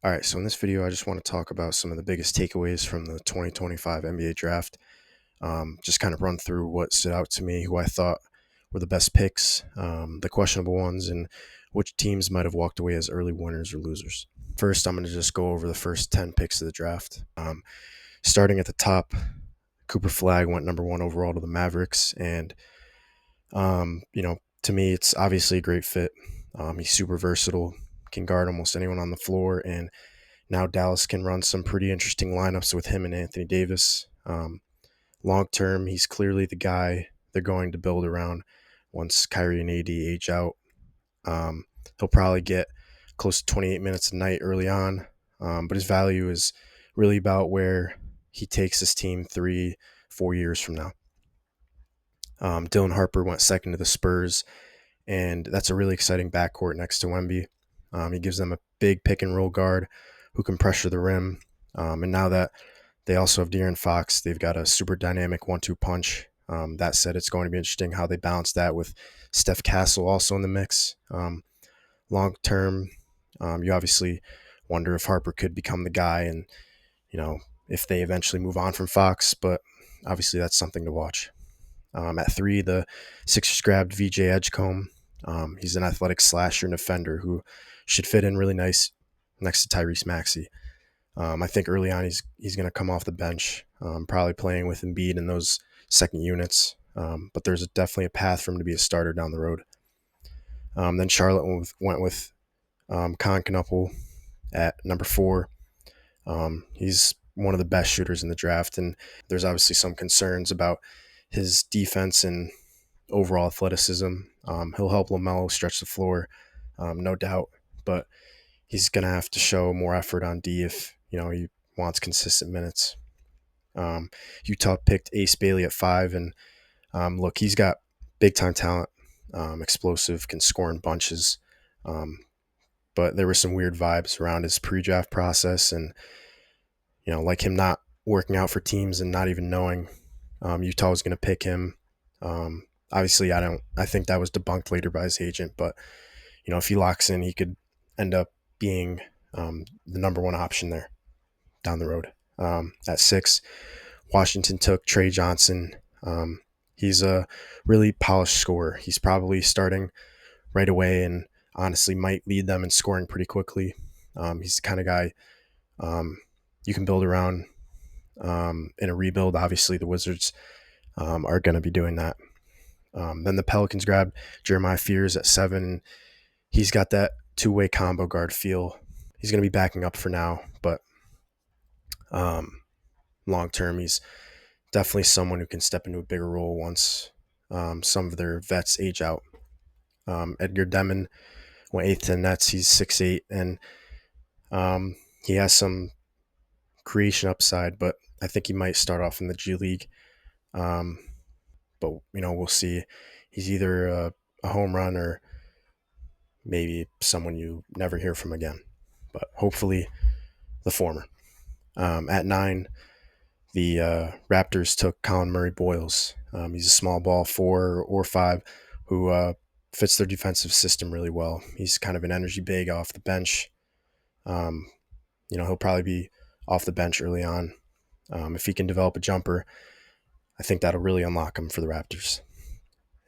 All right, so in this video, I just want to talk about some of the biggest takeaways from the 2025 NBA draft. Just kind of run through what stood out to me, who I thought were the best picks, the questionable ones, and which teams might have walked away as early winners or losers. First, I'm going to just go over the first 10 picks of the draft. Starting at the top, Cooper Flagg went number one overall to the Mavericks, and to me, it's obviously a great fit. He's super versatile, can guard almost anyone on the floor, and now Dallas can run some pretty interesting lineups with him and Anthony Davis. Long term, he's clearly the guy they're going to build around once Kyrie and AD age out. He'll probably get close to 28 minutes a night early on, but his value is really about where he takes his team 3-4 years from now. Dylan Harper went second to the Spurs, and that's a really exciting backcourt next to Wemby. He gives them a big pick and roll guard who can pressure the rim. And now that they also have De'Aaron Fox, they've got a super dynamic 1-2 punch. That said, it's going to be interesting how they balance that with Steph Castle also in the mix. Long term, you obviously wonder if Harper could become the guy and, if they eventually move on from Fox, but obviously that's something to watch. At 3, the Sixers grabbed VJ Edgecombe. He's an athletic slasher and defender who should fit in really nice next to Tyrese Maxey. I think early on he's going to come off the bench, probably playing with Embiid in those second units. But there's definitely a path for him to be a starter down the road. Then Charlotte went with Con Knuckle at number 4. He's one of the best shooters in the draft, and there's obviously some concerns about his defense and overall athleticism. He'll help LaMelo stretch the floor, no doubt, but he's going to have to show more effort on D if he wants consistent minutes. Utah picked Ace Bailey at 5, and look, he's got big time talent, explosive, can score in bunches, but there were some weird vibes around his pre-draft process, and like him not working out for teams and not even knowing Utah was going to pick him. Obviously, I think that was debunked later by his agent, but if he locks in, he could end up being the number one option there down the road. At 6, Washington took Trey Johnson. He's a really polished scorer. He's probably starting right away and honestly might lead them in scoring pretty quickly. He's the kind of guy you can build around in a rebuild. Obviously, the Wizards are going to be doing that. Then the Pelicans grabbed Jeremiah Fears at 7. And he's got that two-way combo guard feel. He's going to be backing up for now, but long term, he's definitely someone who can step into a bigger role once some of their vets age out. Edgar Demon went 8th to the Nets. He's 6'8", and he has some creation upside, but I think he might start off in the G League. But we'll see. He's either a home run or maybe someone you never hear from again, but hopefully the former. At 9, the Raptors took Colin Murray-Boyles. He's a small ball 4 or 5 who fits their defensive system really well. He's kind of an energy big off the bench. He'll probably be off the bench early on. If he can develop a jumper, I think that'll really unlock him for the Raptors.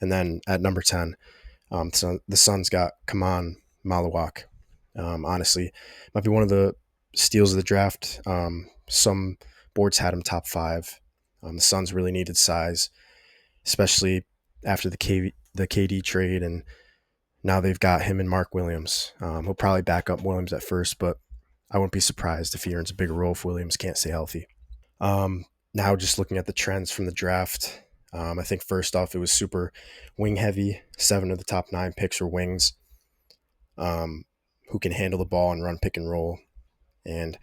And then at number 10, so the Suns got Kaman Malawak. Honestly, might be one of the steals of the draft. Some boards had him top 5. The Suns really needed size, especially after the KD trade, and now they've got him and Mark Williams. He'll probably back up Williams at first, but I wouldn't be surprised if he earns a bigger role if Williams can't stay healthy. Now just looking at the trends from the draft, I think first off, it was super wing heavy. 7 of the top 9 picks were wings who can handle the ball and run pick and roll. And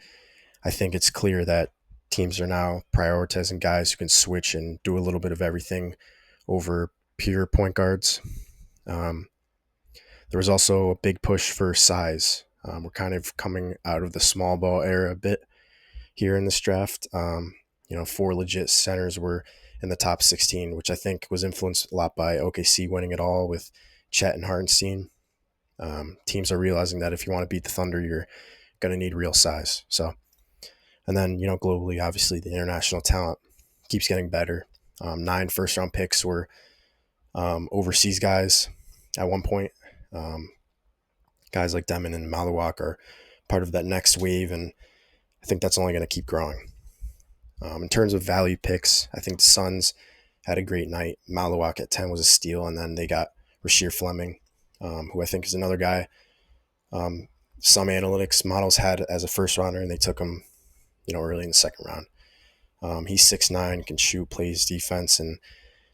I think it's clear that teams are now prioritizing guys who can switch and do a little bit of everything over pure point guards. There was also a big push for size. We're kind of coming out of the small ball era a bit here in this draft. 4 legit centers were in the top 16, which I think was influenced a lot by OKC winning it all with Chet and Hartenstein. Teams are realizing that if you want to beat the Thunder, you're going to need real size. So, and then, globally, obviously, the international talent keeps getting better. 9 first-round picks were overseas guys at one point. Guys like Demon and Malawak are part of that next wave, and I think that's only going to keep growing. In terms of value picks, I think the Suns had a great night. Malawak at 10 was a steal, and then they got Rasheer Fleming, who I think is another guy some analytics models had as a first rounder, and they took him, early in the second round. He's 6'9", can shoot, plays defense, and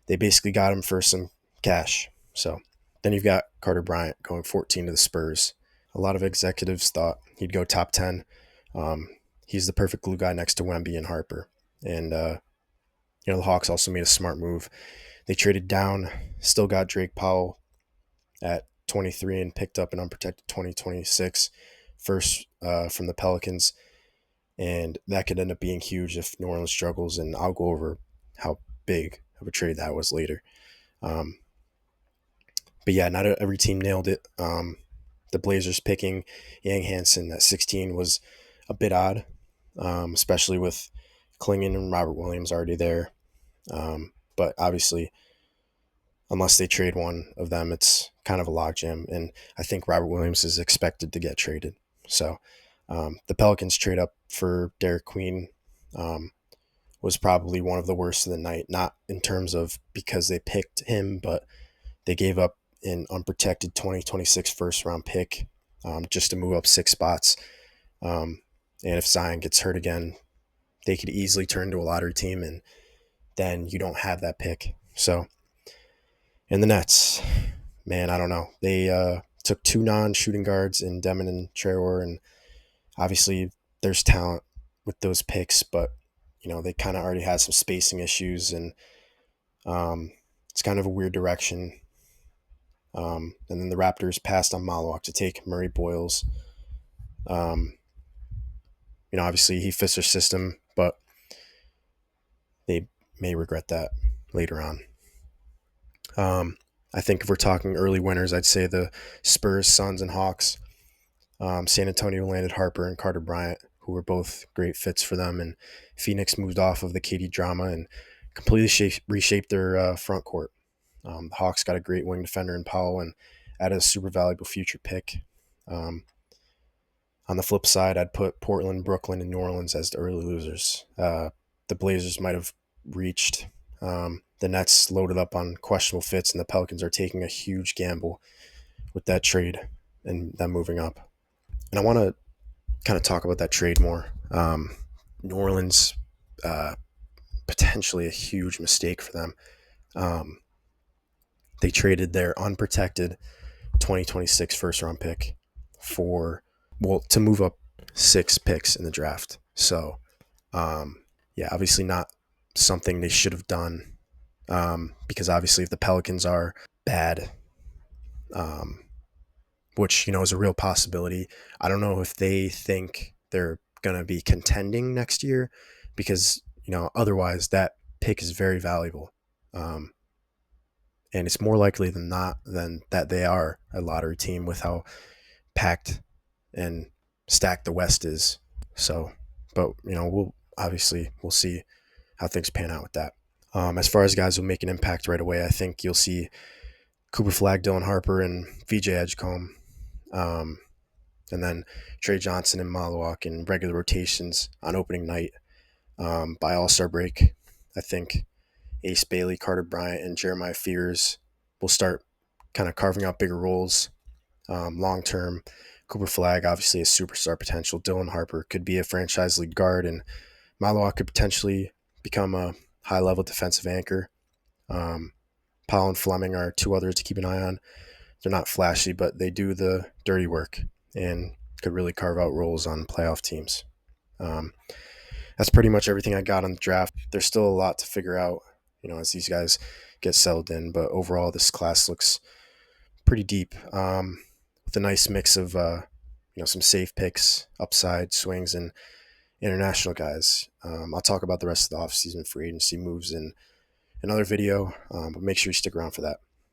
they basically got him for some cash. So then you've got Carter Bryant going 14 to the Spurs. A lot of executives thought he'd go top 10. He's the perfect glue guy next to Wemby and Harper. And, the Hawks also made a smart move. They traded down, still got Drake Powell at 23 and picked up an unprotected 2026 first from the Pelicans. And that could end up being huge if New Orleans struggles. And I'll go over how big of a trade that was later. But yeah, not every team nailed it. The Blazers picking Yang Hansen at 16 was a bit odd, especially with Klingon and Robert Williams already there. But obviously, unless they trade one of them, it's kind of a logjam. And I think Robert Williams is expected to get traded. So the Pelicans trade up for Derek Queen was probably one of the worst of the night, not in terms of because they picked him, but they gave up an unprotected 2026 first round pick just to move up 6 spots. And if Zion gets hurt again, they could easily turn to a lottery team, and then you don't have that pick. So, and the Nets, man, I don't know. They took 2 non-shooting guards in Demon and Traore, and obviously there's talent with those picks, but, they kind of already had some spacing issues, and it's kind of a weird direction. And then the Raptors passed on Malawak to take Murray Boyles. Obviously he fits their system, but they may regret that later on. I think if we're talking early winners, I'd say the Spurs, Suns, and Hawks. San Antonio landed Harper and Carter Bryant, who were both great fits for them, and Phoenix moved off of the KD drama and completely reshaped their front court. The Hawks got a great wing defender in Powell and added a super valuable future pick. On the flip side, I'd put Portland, Brooklyn, and New Orleans as the early losers. The Blazers might have reached. The Nets loaded up on questionable fits, and the Pelicans are taking a huge gamble with that trade and them moving up. And I want to kind of talk about that trade more. New Orleans, potentially a huge mistake for them. They traded their unprotected 2026 first round pick to move up 6 picks in the draft. So, obviously not something they should have done. Because obviously if the Pelicans are bad, which, is a real possibility, I don't know if they think they're going to be contending next year, because, otherwise that pick is very valuable. And it's more likely than not than that they are a lottery team with how packed and stacked the West is. So, but, we'll see how things pan out with that. As far as guys who make an impact right away, I think you'll see Cooper Flagg, Dylan Harper, and VJ Edgecombe. And then Trey Johnson and Malawak in regular rotations on opening night. By All-Star break, I think Ace Bailey, Carter Bryant, and Jeremiah Fears will start kind of carving out bigger roles long term. Cooper Flagg obviously has superstar potential. Dylan Harper could be a franchise lead guard, and Malawak could potentially become a high-level defensive anchor. Powell and Fleming are 2 others to keep an eye on. They're not flashy, but they do the dirty work and could really carve out roles on playoff teams. That's pretty much everything I got on the draft. There's still a lot to figure out, as these guys get settled in. But overall, this class looks pretty deep, with a nice mix of, some safe picks, upside swings, and international guys. I'll talk about the rest of the offseason free agency moves in another video, but make sure you stick around for that.